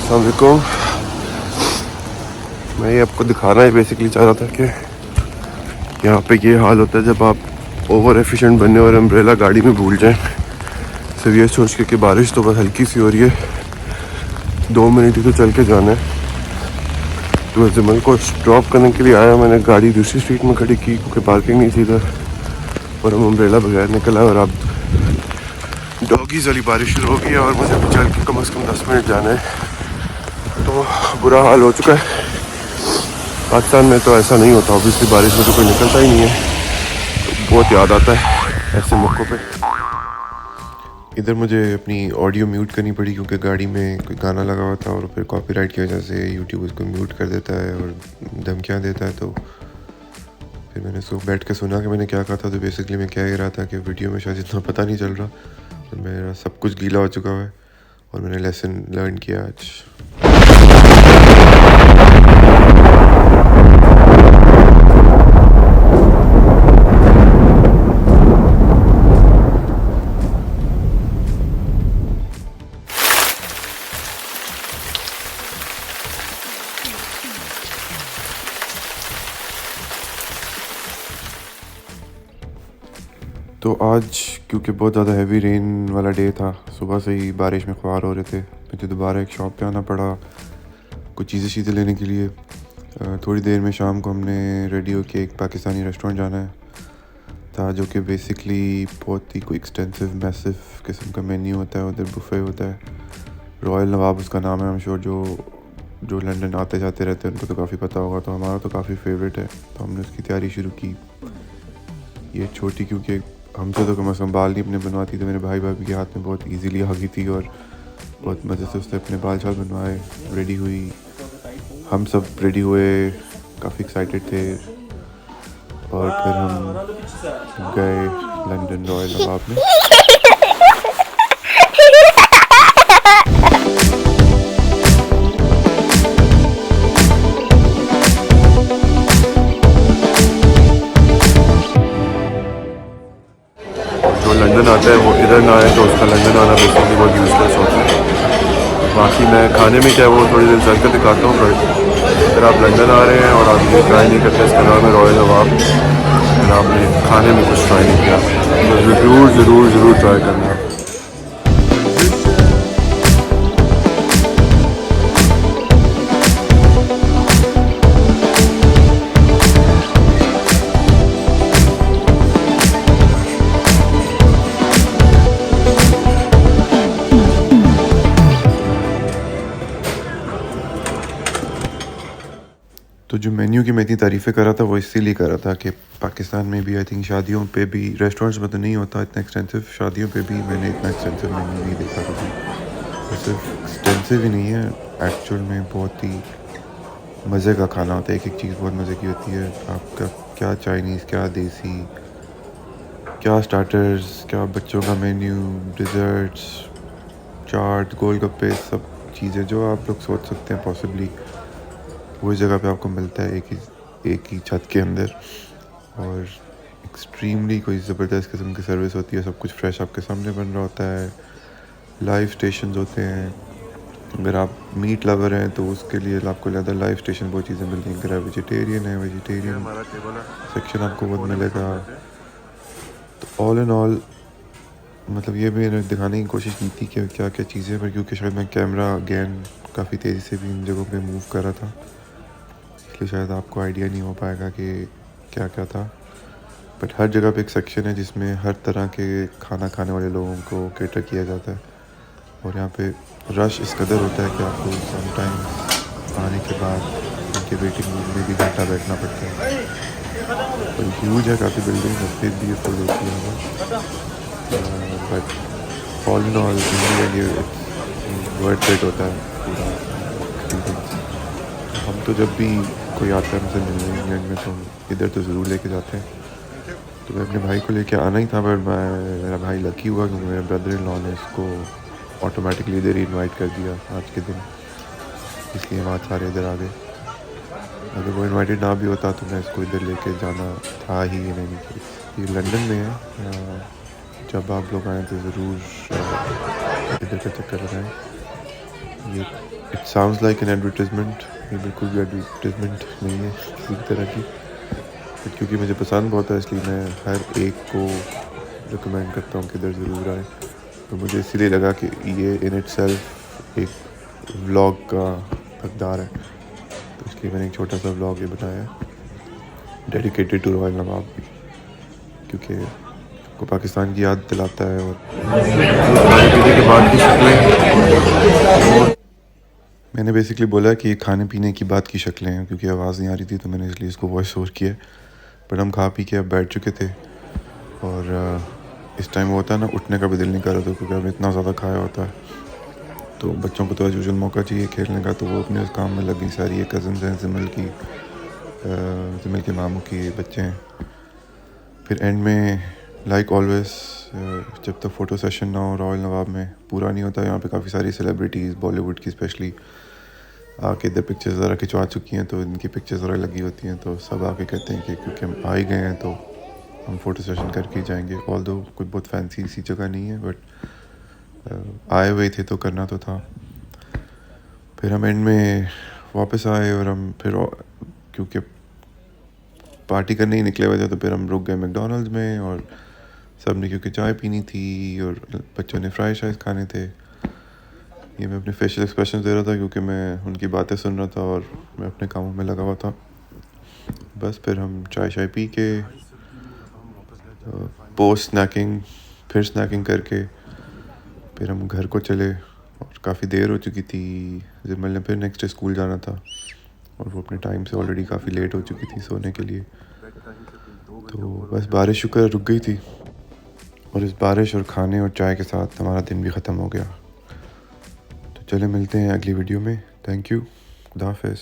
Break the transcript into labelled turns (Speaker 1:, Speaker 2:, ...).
Speaker 1: अस्सलाम वालेकुम। मैं ये आपको दिखाना है बेसिकली चाह रहा था कि यहाँ पे ये हाल होता है जब आप ओवर एफिशिएंट बनने और अम्ब्रेला गाड़ी में भूल जाएं, सिर्फ ये सोच के कि बारिश तो बस हल्की सी हो रही है, 2 मिनट ही तो चल के जाना है। तो मैं ज़िमन को ड्रॉप करने के लिए आया, मैंने गाड़ी दूसरी स्ट्रीट में खड़ी की क्योंकि पार्किंग नहीं थी इधर, और हम अम्ब्रेला बगैर निकला और अब डॉगीज़ वाली बारिश शुरू हो गई है और मुझे भी चल के कम से कम 10 मिनट जाना है। तो बुरा हाल हो चुका है। पाकिस्तान में तो ऐसा नहीं होता, ऑब्वियसली बारिश में तो कोई निकलता ही नहीं है, तो बहुत याद आता है ऐसे मौक़ों पे। इधर मुझे अपनी ऑडियो म्यूट करनी पड़ी क्योंकि गाड़ी में कोई गाना लगा हुआ था और फिर कॉपीराइट की वजह से यूट्यूब उसको म्यूट कर देता है और धमकियाँ देता है। तो फिर मैंने बैठ के सुना कि मैंने क्या कहा था। तो बेसिकली मैं कह ही रहा था कि वीडियो में शायद इतना पता नहीं चल रहा, तो मेरा सब कुछ गीला हो चुका है और मैंने लेसन लर्न किया आज। तो आज क्योंकि बहुत ज़्यादा हैवी रेन वाला डे था, सुबह से ही बारिश में ख्वार हो रहे थे, मुझे दोबारा एक शॉप पे आना पड़ा कुछ चीज़ें लेने के लिए। थोड़ी देर में शाम को हमने रेडी होके एक पाकिस्तानी रेस्टोरेंट जाना है था, जो कि बेसिकली बहुत ही कोई एक्सटेंसिव मैसिव किस्म का मेन्यू होता है। उधर बुफ़े होता है, रॉयल नवाब उसका नाम है। हम श्योर जो लंदन आते जाते रहते हैं उनको तो काफ़ी पता होगा, तो हमारा तो काफ़ी फेवरेट है। तो हमने उसकी तैयारी शुरू की। ये छोटी क्योंकि हमसे तो कम से कम बाल नहीं अपने बनवाती, तो मेरे भाई भाभी के हाथ में बहुत इजीली आ गई थी और बहुत मज़े से उसने अपने बाल शाल बनवाए। रेडी हुई, हम सब रेडी हुए, काफ़ी एक्साइटेड थे और फिर हम गए लंदन रॉयल नवाब में। जो लंदन आता है वो इधर ना आए तो उसका लंदन आना बेसिकली बहुत यूज़लेस होता है। बाकी मैं खाने में क्या वो थोड़ी देर चल कर दिखाता हूँ, बट अगर आप लंदन आ रहे हैं और आप ये ट्राई नहीं करते, इसका नाम है रॉयल नवाब, अगर आपने खाने में कुछ ट्राई नहीं किया तो ज़रूर ट्राई करना। तो जो मेन्यू की मैं इतनी तारीफ़ें कर रहा था वो इसीलिए कर रहा था कि पाकिस्तान में भी आई थिंक शादियों पे भी, रेस्टोरेंट्स में तो नहीं होता इतना एक्सटेंसिव, शादियों पे भी मैंने इतना एक्सटेंसिव मेन्यू नहीं देखा कभी। और सिर्फ एक्सटेंसिव ही नहीं है, एक्चुअल में बहुत ही मज़े का खाना होता है। एक एक चीज़ बहुत मज़े की होती है। आपका क्या चाइनीज़, क्या देसी, क्या स्टार्टर्स, क्या बच्चों का मेन्यू, डिज़र्ट्स, चाट, गोलगप्पे, सब चीज़ें जो आप लोग सोच सकते हैं पॉसिबली वो इस जगह पे आपको मिलता है एक ही छत के अंदर। और एक्सट्रीमली कोई ज़बरदस्त किस्म की सर्विस होती है, सब कुछ फ्रेश आपके सामने बन रहा होता है। लाइव स्टेशंस होते हैं, अगर आप मीट लवर हैं तो उसके लिए आपको ज़्यादा लाइव स्टेशन बहुत चीज़ें मिलती हैं। अगर आप वेजिटेरियन है, वेजिटेरियन सेक्शन आपको बहुत मिलेगा। तो ऑल इन ऑल मतलब ये मैंने दिखाने की कोशिश की थी कि क्या क्या चीज़ें, पर क्योंकि शायद मैं कैमरा अगेन काफ़ी तेज़ी से भी इन जगहों पे मूव कर रहा था, इसलिए शायद आपको आइडिया नहीं हो पाएगा कि क्या क्या था। बट हर जगह पे एक सेक्शन है जिसमें हर तरह के खाना खाने वाले लोगों को कैटर किया जाता है। और यहाँ पे रश इस कदर होता है कि आपको समटाइम्स आने के बाद उनके वेटिंग रूम में भी घंटा बैठना पड़ता है। तो ह्यूज है काफ़ी बिल्डिंग, फिर भी ये फुल होती है। But all in all worth it होता है पूरा एक्सपीरियंस। हम तो जब भी कोई आता है हमसे मिलने इंग्लैंड में तो इधर तो ज़रूर लेके जाते हैं। तो मैं अपने भाई को लेके आना ही था, पर मेरा भाई लकी हुआ क्योंकि मेरे ब्रदर इन लॉ ने इसको ऑटोमेटिकली इधर ही इन्वाइट कर दिया आज के दिन, इसलिए हम आज सारे इधर आ गए। अगर वो इन्वाइटेड ना भी होता तो मैं इसको इधर लेके जाना था ही नहीं। ये लंदन में है, जब आप लोग आएँ तो ज़रूर इधर का चक्कर लगाएँ। ये it sounds like an advertisement, ये बिल्कुल भी एडवर्टिजमेंट नहीं है किसी भी तरह की, बट क्योंकि मुझे पसंद बहुत है इसलिए मैं हर एक को रिकमेंड करता हूँ कि इधर ज़रूर आए। तो मुझे इसीलिए लगा कि ये इन इटसेल्फ एक व्लॉग का हकदार है, तो इसलिए मैंने एक छोटा सा व्लॉग ये बनाया है डेडिकेटेड टू रॉयल नवाब, क्योंकि को पाकिस्तान की याद दिलाता है। और खाने पीने के बाद की शक्लें, मैंने बेसिकली बोला कि खाने पीने की बात की शक्लें हैं, क्योंकि आवाज़ नहीं आ रही थी तो मैंने इसलिए इसको वॉइस ओवर किया। बट हम खा पी के अब बैठ चुके थे, और इस टाइम वो होता है ना, उठने का भी दिल नहीं कर रहा था क्योंकि अब इतना ज़्यादा खाया होता है। तो बच्चों को तो यूजुअल मौका चाहिए खेलने का, तो वो अपने उस काम में लग गई सारी। ये कज़न्स हैं जिमल के मामू की बच्चे हैं। फिर एंड में लाइक ऑलवेज जब तक फ़ोटो सेशन ना हो रॉयल नवाब में पूरा नहीं होता, यहाँ पे काफ़ी सारी सेलिब्रिटीज़ बॉलीवुड की स्पेशली आके इधर पिक्चर्स ज़रा खिंचवा चुकी हैं, तो इनकी पिक्चर्स ज़रा लगी होती हैं, तो सब आके कहते हैं कि क्योंकि हम आ ही गए हैं तो हम फ़ोटो सेशन करके ही जाएंगे। ऑल्दो कोई बहुत फैंसी सी जगह नहीं है, बट आए हुए थे तो करना तो था। फिर हम एंड में वापस आए, और हम फिर क्योंकि पार्टी करने ही निकले हुए थे तो फिर हम रुक गए मैकडोनल्ड्स में, और सब ने क्योंकि चाय पीनी थी और बच्चों ने फ्राइज शाइज खाने थे। ये मैं अपने फेशियल एक्सप्रेशन दे रहा था क्योंकि मैं उनकी बातें सुन रहा था और मैं अपने कामों में लगा हुआ था। बस फिर हम चाय शाय पी के पोस्ट स्नैकिंग, फिर स्नैकिंग करके फिर हम घर को चले, और काफ़ी देर हो चुकी थी। जिमल ने फिर नेक्स्ट डे स्कूल जाना था, और वो अपने टाइम से ऑलरेडी काफ़ी लेट हो चुकी थी सोने के लिए। तो बस बारिश शुक्र रुक गई थी, और इस बारिश और खाने और चाय के साथ हमारा दिन भी ख़त्म हो गया। तो चले मिलते हैं अगली वीडियो में। थैंक यू, खुदा हाफिज़।